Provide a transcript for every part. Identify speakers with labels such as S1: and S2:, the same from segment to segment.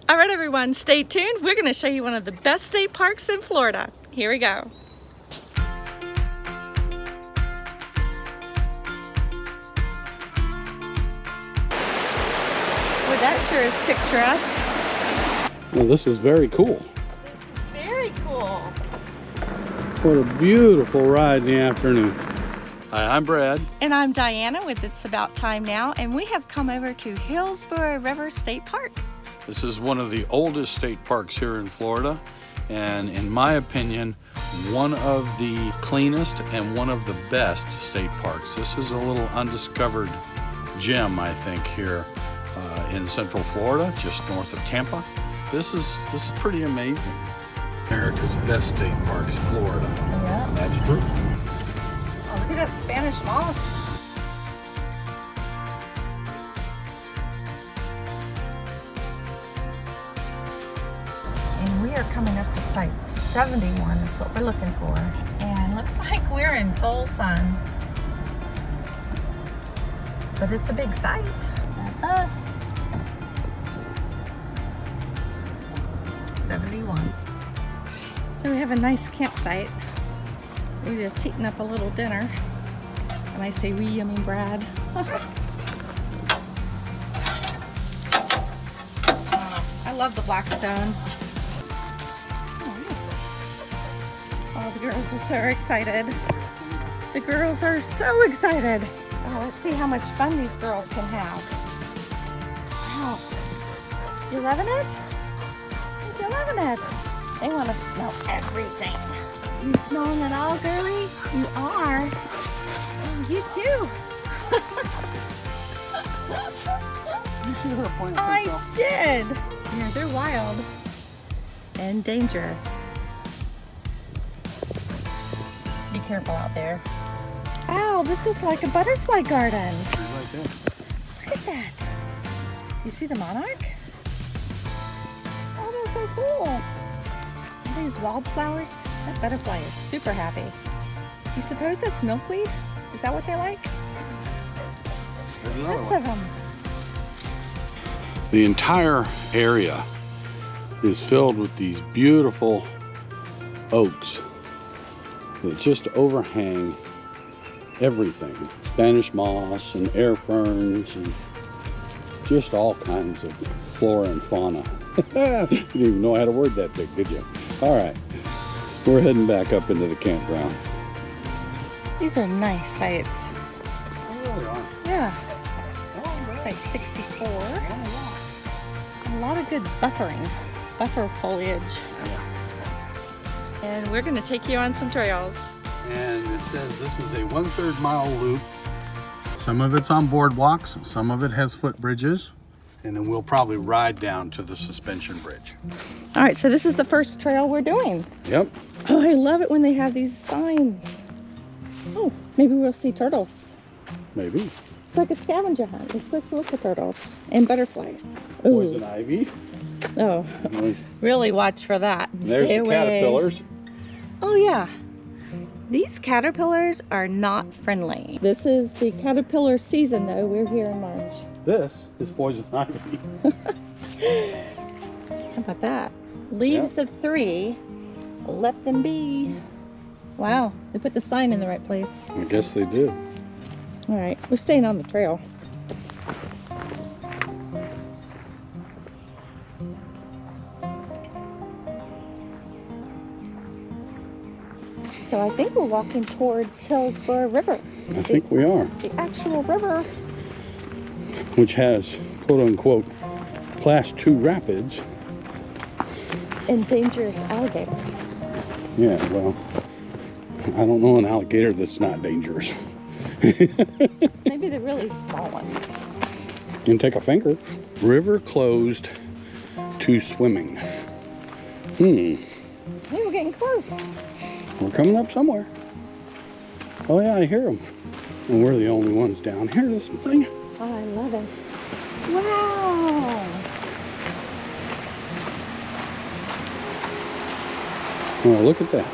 S1: All right, everyone, stay tuned. We're going to show you one of the best state parks in Florida. Here we go. Well, that sure is picturesque.
S2: Well, this is very cool.
S1: Very cool.
S2: What a beautiful ride in the afternoon. Hi, I'm Brad.
S1: And I'm Diana with It's About Time Now, and we have come over to Hillsborough River State Park.
S2: This is one of the oldest state parks here in Florida, and in my opinion, one of the cleanest and one of the best state parks. This is a little undiscovered gem, I think, here in Central Florida, just north of Tampa. This is pretty amazing. America's best state parks, Florida.
S1: Yeah.
S2: That's true.
S1: Oh, look at that Spanish moss. And we are coming up to site 71 is what we're looking for. And looks like we're in full sun. But it's a big site. That's us. 71. So we have a nice campsite. We're just heating up a little dinner. And I say we, I mean Brad. I love the Blackstone. Oh, the girls are so excited. The girls are so excited. Oh, let's see how much fun these girls can have. Wow. You loving it? You're loving it. They want to smell everything. You smelling it all, girly? You are. Oh, you too.
S2: You see her playing.
S1: I did. Yeah, they're wild and dangerous. Be careful out there. Ow, this is like a butterfly garden.
S2: Right there.
S1: Look at that. You see the monarch? Oh, that's so cool. All these wildflowers. That butterfly is super happy. Do you suppose that's milkweed? Is that what they like?
S2: There's another
S1: Lots
S2: one.
S1: of them.
S2: The entire area is filled with these beautiful oaks that just overhang everything. Spanish moss and air ferns and just all kinds of flora and fauna. You didn't even know how to word that big, did you? All right, we're heading back up into the campground.
S1: These are nice sites.
S2: They really are.
S1: Yeah. Site 64. A lot of good buffer foliage. And we're going to take you on some trails.
S2: And it says this is a 1/3 mile loop. Some of it's on boardwalks, some of it has footbridges, and then we'll probably ride down to the suspension bridge.
S1: All right, so this is the first trail we're doing.
S2: Yep.
S1: Oh, I love it when they have these signs. Oh, maybe we'll see turtles.
S2: Maybe.
S1: It's like a scavenger hunt. You're supposed to look for turtles and butterflies.
S2: Poison ivy.
S1: Oh, really watch for that.
S2: There's
S1: Stay
S2: the
S1: away.
S2: caterpillars.
S1: Oh yeah. These caterpillars are not friendly. This is the caterpillar season though. We're here in March.
S2: This is poison ivy.
S1: How about that? Leaves of 3. Let them be. Wow, they put the sign in the right place.
S2: I guess they did.
S1: All right, we're staying on the trail. So I think we're walking towards Hillsborough River.
S2: I think we are.
S1: The actual river.
S2: Which has, quote unquote, class 2 rapids.
S1: And dangerous alligators.
S2: Yeah, well, I don't know an alligator that's not dangerous.
S1: Maybe the really small ones.
S2: You can take a finger. River closed to swimming.
S1: Hey, we're getting close.
S2: We're coming up somewhere. Oh yeah, I hear them. And we're the only ones down here this morning.
S1: Oh, I love it. Wow.
S2: Oh, look at that.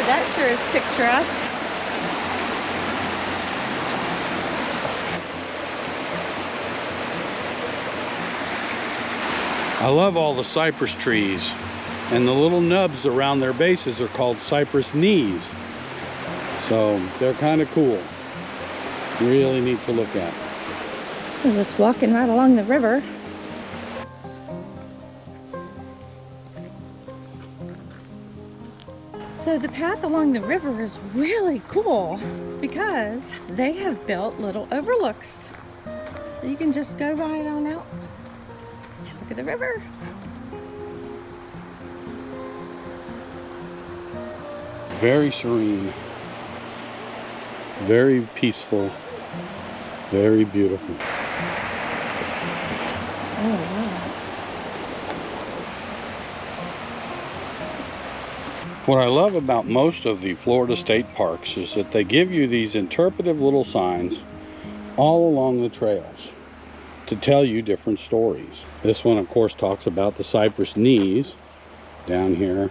S1: that sure is picturesque.
S2: I love all the cypress trees, and the little nubs around their bases are called cypress knees. So they're kind of cool. Really neat to look at.
S1: We're just walking right along the river. So the path along the river is really cool because they have built little overlooks. So you can just go right on out and look at the river.
S2: Very serene, very peaceful, very beautiful.
S1: Oh, wow.
S2: What I love about most of the Florida state parks is that they give you these interpretive little signs all along the trails to tell you different stories. This one, of course, talks about the cypress knees down here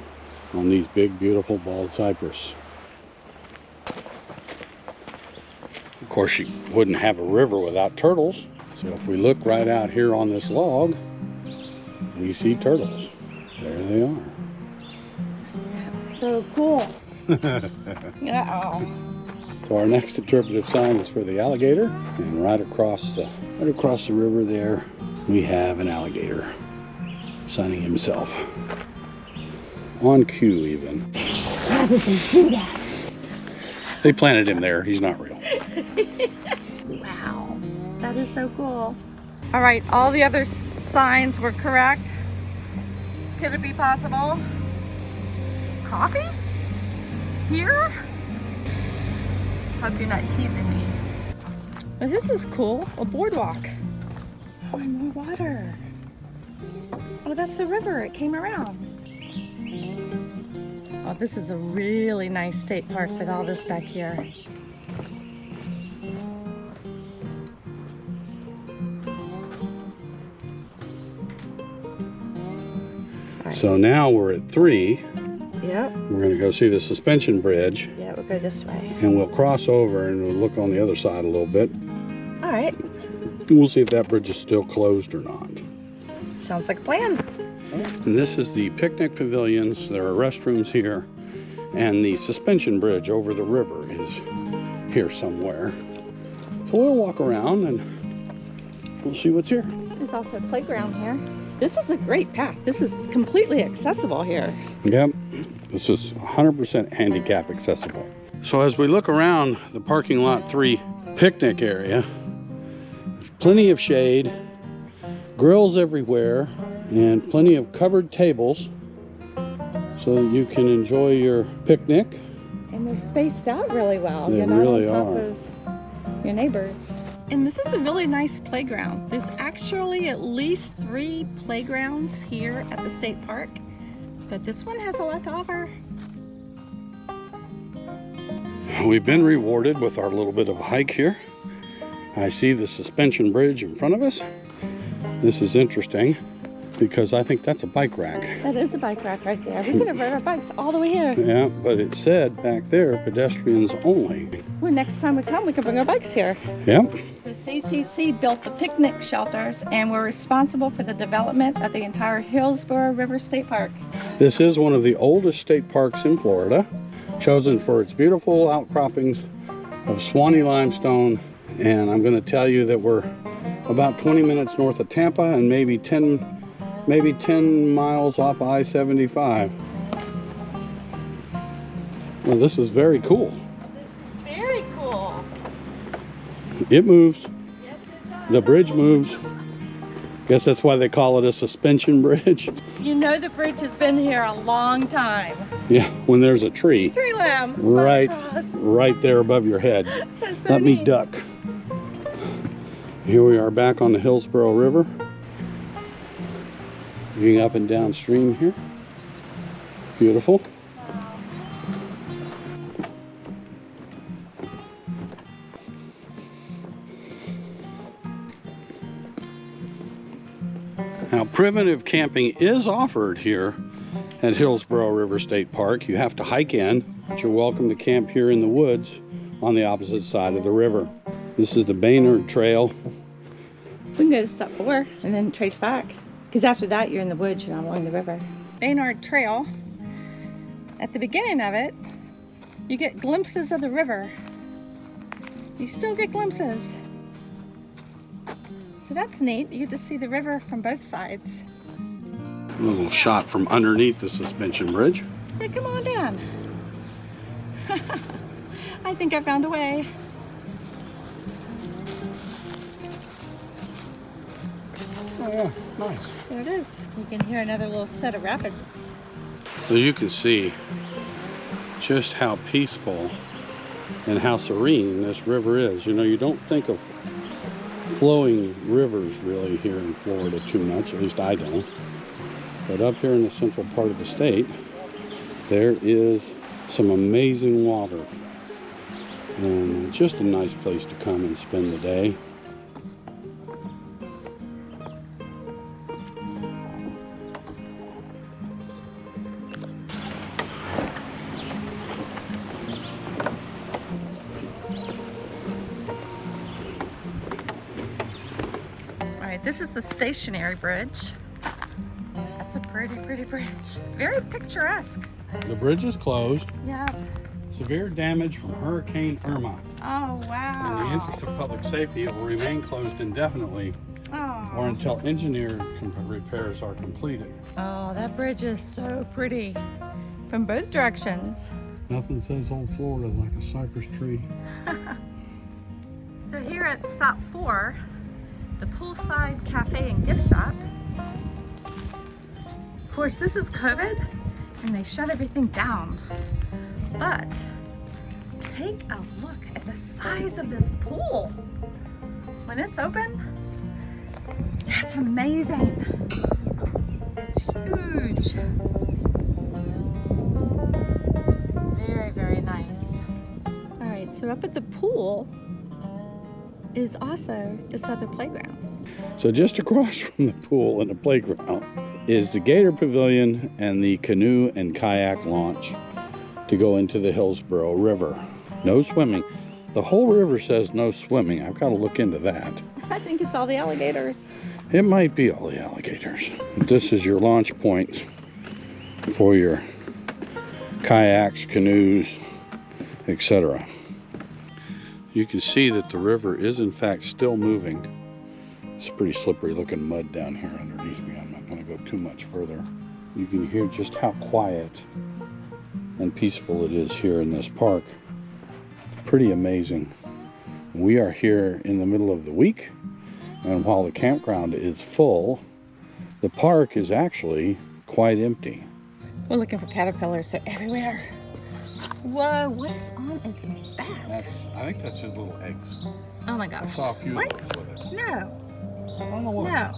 S2: on these big, beautiful bald cypress. Of course, you wouldn't have a river without turtles. So if we look right out here on this log, we see turtles. There they are.
S1: So cool. Uh-oh.
S2: So our next interpretive sign is for the alligator, and right across the river there, we have an alligator sunning himself. On cue, even.
S1: How did they do that?
S2: They planted him there. He's not real.
S1: Wow, that is so cool. All right, all the other signs were correct. Could it be possible? Coffee? Here? Hope you're not teasing me. But this is cool, a boardwalk. Oh, and more water. Oh, that's the river, it came around. Oh, this is a really nice state park with all this back here.
S2: So now we're at 3.
S1: Yep.
S2: We're going to go see the suspension bridge.
S1: Yeah, we'll go this way.
S2: And we'll cross over and we'll look on the other side a little bit.
S1: All right.
S2: And we'll see if that bridge is still closed or not.
S1: Sounds like a plan.
S2: And this is the picnic pavilions. There are restrooms here. And the suspension bridge over the river is here somewhere. So we'll walk around and we'll see what's here.
S1: There's also a playground here. This is a great path. This is completely accessible here.
S2: Yep, this is 100% handicap accessible. So as we look around the parking lot 3 picnic area, there's plenty of shade, grills everywhere, and plenty of covered tables so that you can enjoy your picnic.
S1: And they're spaced out really well.
S2: They
S1: You're not
S2: really
S1: on top
S2: are.
S1: of your neighbors. And this is a really nice playground. There's actually at least 3 playgrounds here at the state park, but this one has a lot to offer.
S2: We've been rewarded with our little bit of a hike here. I see the suspension bridge in front of us. This is interesting because I think that's a bike rack.
S1: That is a bike rack right there. We could have rode our bikes all the way here.
S2: Yeah, but it said back there, pedestrians only.
S1: Well, next time we come, we can bring our bikes here.
S2: Yep.
S1: The CCC built the picnic shelters and were responsible for the development of the entire Hillsborough River State Park.
S2: This is one of the oldest state parks in Florida, chosen for its beautiful outcroppings of Swanee limestone. And I'm going to tell you that we're about 20 minutes north of Tampa and maybe 10 miles off I-75. Well, this is very cool.
S1: Very cool.
S2: It moves.
S1: Yes, it does.
S2: The bridge moves. Guess that's why they call it a suspension bridge.
S1: You know the bridge has been here a long time.
S2: Yeah, when there's a tree
S1: Tree limb.
S2: right there above your head.
S1: That's so
S2: Let me
S1: neat.
S2: duck. Here we are back on the Hillsborough River. Being up and downstream here. Beautiful. Now, primitive camping is offered here at Hillsborough River State Park. You have to hike in, but you're welcome to camp here in the woods on the opposite side of the river. This is the Baynard Trail.
S1: We can go to stop 4 and then trace back. Because after that, you're in the woods, you're not along the river. Baynard Trail. At the beginning of it, you get glimpses of the river. You still get glimpses. So that's neat. You get to see the river from both sides.
S2: A little shot from underneath the suspension bridge.
S1: Yeah, come on down. I think I found a way.
S2: Oh yeah, nice.
S1: There it is. You can hear another little set of rapids.
S2: So you can see just how peaceful and how serene this river is. You know, you don't think of flowing rivers really here in Florida too much, at least I don't. But up here in the central part of the state, there is some amazing water. And just a nice place to come and spend the day.
S1: This is the stationary bridge. That's a pretty bridge. Very picturesque.
S2: The bridge is closed.
S1: Yeah.
S2: Severe damage from Hurricane Irma.
S1: Oh, wow.
S2: In the interest of public safety, it will remain closed indefinitely or until engineered repairs are completed.
S1: Oh, that bridge is so pretty from both directions.
S2: Nothing says old Florida like a cypress tree.
S1: So here at stop 4, the poolside cafe and gift shop. Of course, this is COVID and they shut everything down. But take a look at the size of this pool. When it's open, that's amazing. It's huge. Very nice. All right, so up at the pool is also this other playground.
S2: So just across from the pool and the playground is the Gator Pavilion and the canoe and kayak launch to go into the Hillsborough River. No swimming. The whole river says no swimming. I've got to look into that.
S1: I think it's all the alligators.
S2: It might be all the alligators. This is your launch point for your kayaks, canoes, etc. You can see that the river is in fact still moving. It's pretty slippery looking mud down here underneath me. I'm not going to go too much further. You can hear just how quiet and peaceful it is here in this park. Pretty amazing. We are here in the middle of the week, and while the campground is full, the park is actually quite empty.
S1: We're looking for caterpillars, so everywhere. Whoa, what is on its back?
S2: I think that's his little eggs.
S1: Oh my gosh.
S2: I saw a few
S1: what?
S2: of those with it.
S1: No.
S2: I don't know what.
S1: No.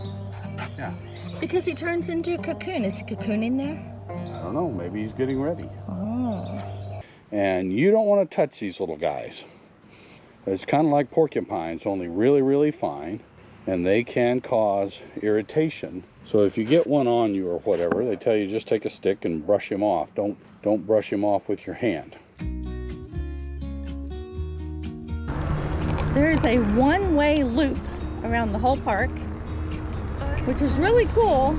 S2: Yeah.
S1: Because he turns into a cocoon. Is he cocooning there?
S2: I don't know. Maybe he's getting ready.
S1: Oh.
S2: And you don't want to touch these little guys. It's kind of like porcupines, only really fine. And they can cause irritation. So if you get one on you or whatever, they tell you just take a stick and brush him off. Don't brush him off with your hand.
S1: There is a one-way loop around the whole park, which is really cool.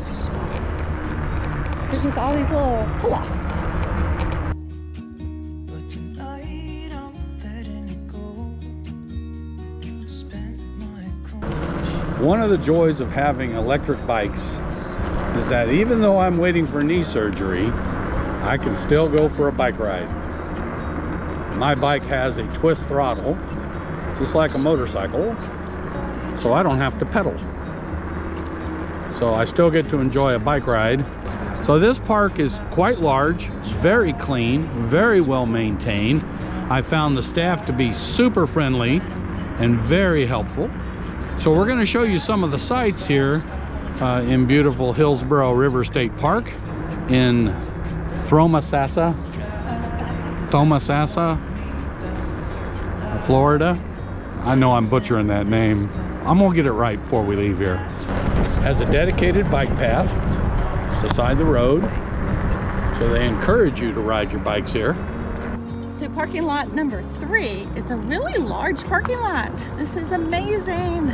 S1: There's just all these little pull-offs.
S2: One of the joys of having electric bikes is that even though I'm waiting for knee surgery, I can still go for a bike ride. My bike has a twist throttle, just like a motorcycle, so I don't have to pedal. So I still get to enjoy a bike ride. So this park is quite large, very clean, very well maintained. I found the staff to be super friendly and very helpful. So we're going to show you some of the sights here in beautiful Hillsborough River State Park in Thomasassa, Florida. I know I'm butchering that name. I'm going to get it right before we leave here. Has a dedicated bike path beside the road. So they encourage you to ride your bikes here.
S1: So parking lot number 3 is a really large parking lot. This is amazing.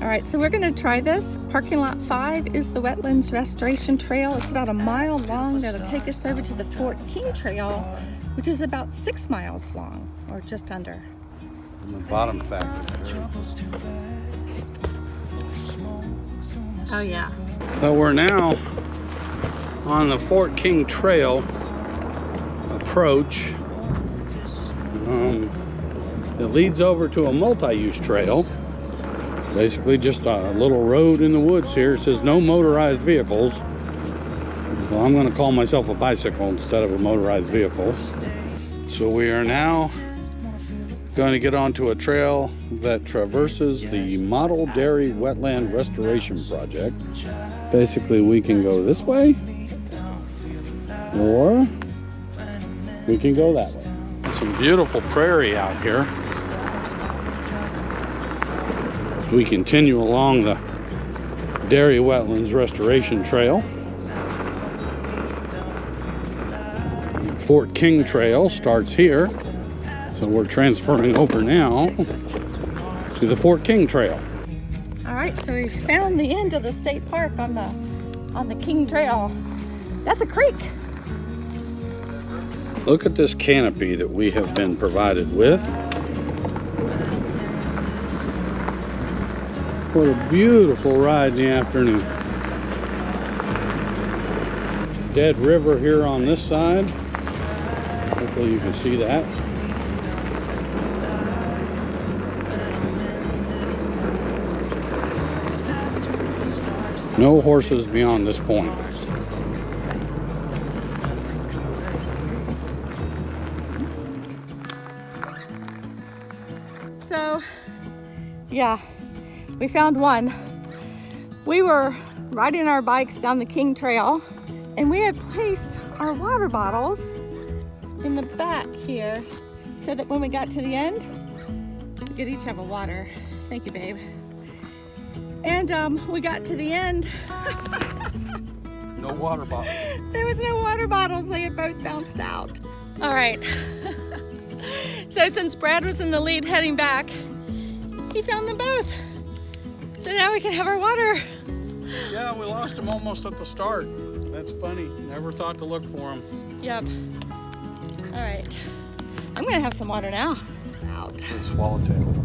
S1: All right, so we're gonna try this. Parking lot 5 is the Wetlands Restoration Trail. It's about a mile long. That'll take us over to the Fort King Trail, which is about 6 miles long, or just under.
S2: And the bottom factor.
S1: Oh yeah.
S2: So we're now on the Fort King Trail approach. It leads over to a multi-use trail. Basically just a little road in the woods here. It says no motorized vehicles. Well, I'm going to call myself a bicycle instead of a motorized vehicle. So we are now going to get onto a trail that traverses the Model Dairy Wetland Restoration Project. Basically, we can go this way, or we can go that way. Some beautiful prairie out here. We continue along the Dairy Wetlands Restoration Trail. Fort King Trail starts here, so we're transferring over now to the Fort King Trail.
S1: All right, so we found the end of the state park on the King Trail. That's a creek.
S2: Look at this canopy that we have been provided with. What a beautiful ride in the afternoon. Dead River here on this side. Hopefully you can see that. No horses beyond this point.
S1: So, yeah, we found one. We were riding our bikes down the King Trail, and we had placed our water bottles in the back here so that when we got to the end, we could each have a water. Thank you, babe. And we got to the end.
S2: No water bottles.
S1: There was no water bottles. They had both bounced out. All right. So since Brad was in the lead heading back, he found them both. So now we can have our water.
S2: Yeah, we lost them almost at the start. That's funny. Never thought to look for them.
S1: Yep. All right. I'm gonna have some water now. Out.
S2: Swallowtail.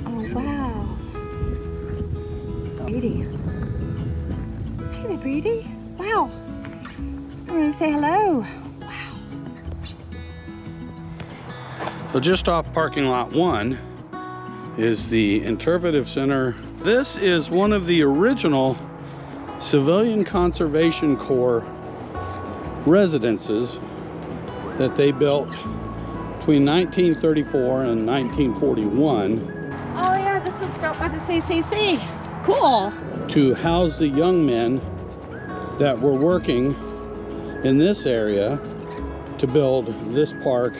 S1: Oh, wow. Beauty. Hey there, Beauty. Wow. I'm gonna say hello. Wow.
S2: So just off parking lot 1 is the Interpretive Center. This is one of the original Civilian Conservation Corps residences that they built between 1934 and 1941.
S1: Oh yeah, this was built by the CCC. Cool.
S2: To house the young men that were working in this area to build this park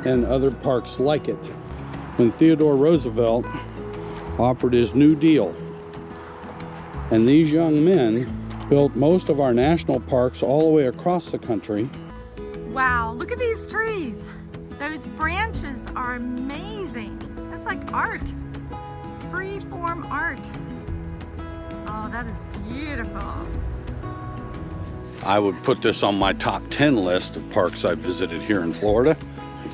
S2: and other parks like it. When Theodore Roosevelt offered his New Deal, and these young men built most of our national parks all the way across the country.
S1: Wow, look at these trees. Those branches are amazing. That's like art, free-form art. Oh, that is beautiful.
S2: I would put this on my top 10 list of parks I've visited here in Florida.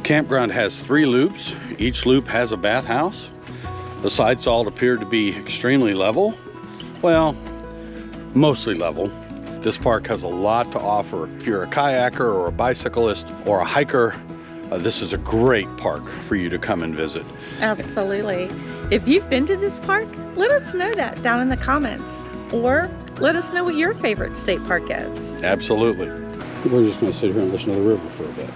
S2: Campground has 3 loops. Each loop has a bathhouse. The sites all appear to be extremely level. Well, mostly level. This park has a lot to offer. If you're a kayaker or a bicyclist or a hiker, this is a great park for you to come and visit.
S1: Absolutely. If you've been to this park, let us know that down in the comments. Or let us know what your favorite state park is.
S2: Absolutely. We're just going to sit here and listen to the river for a bit.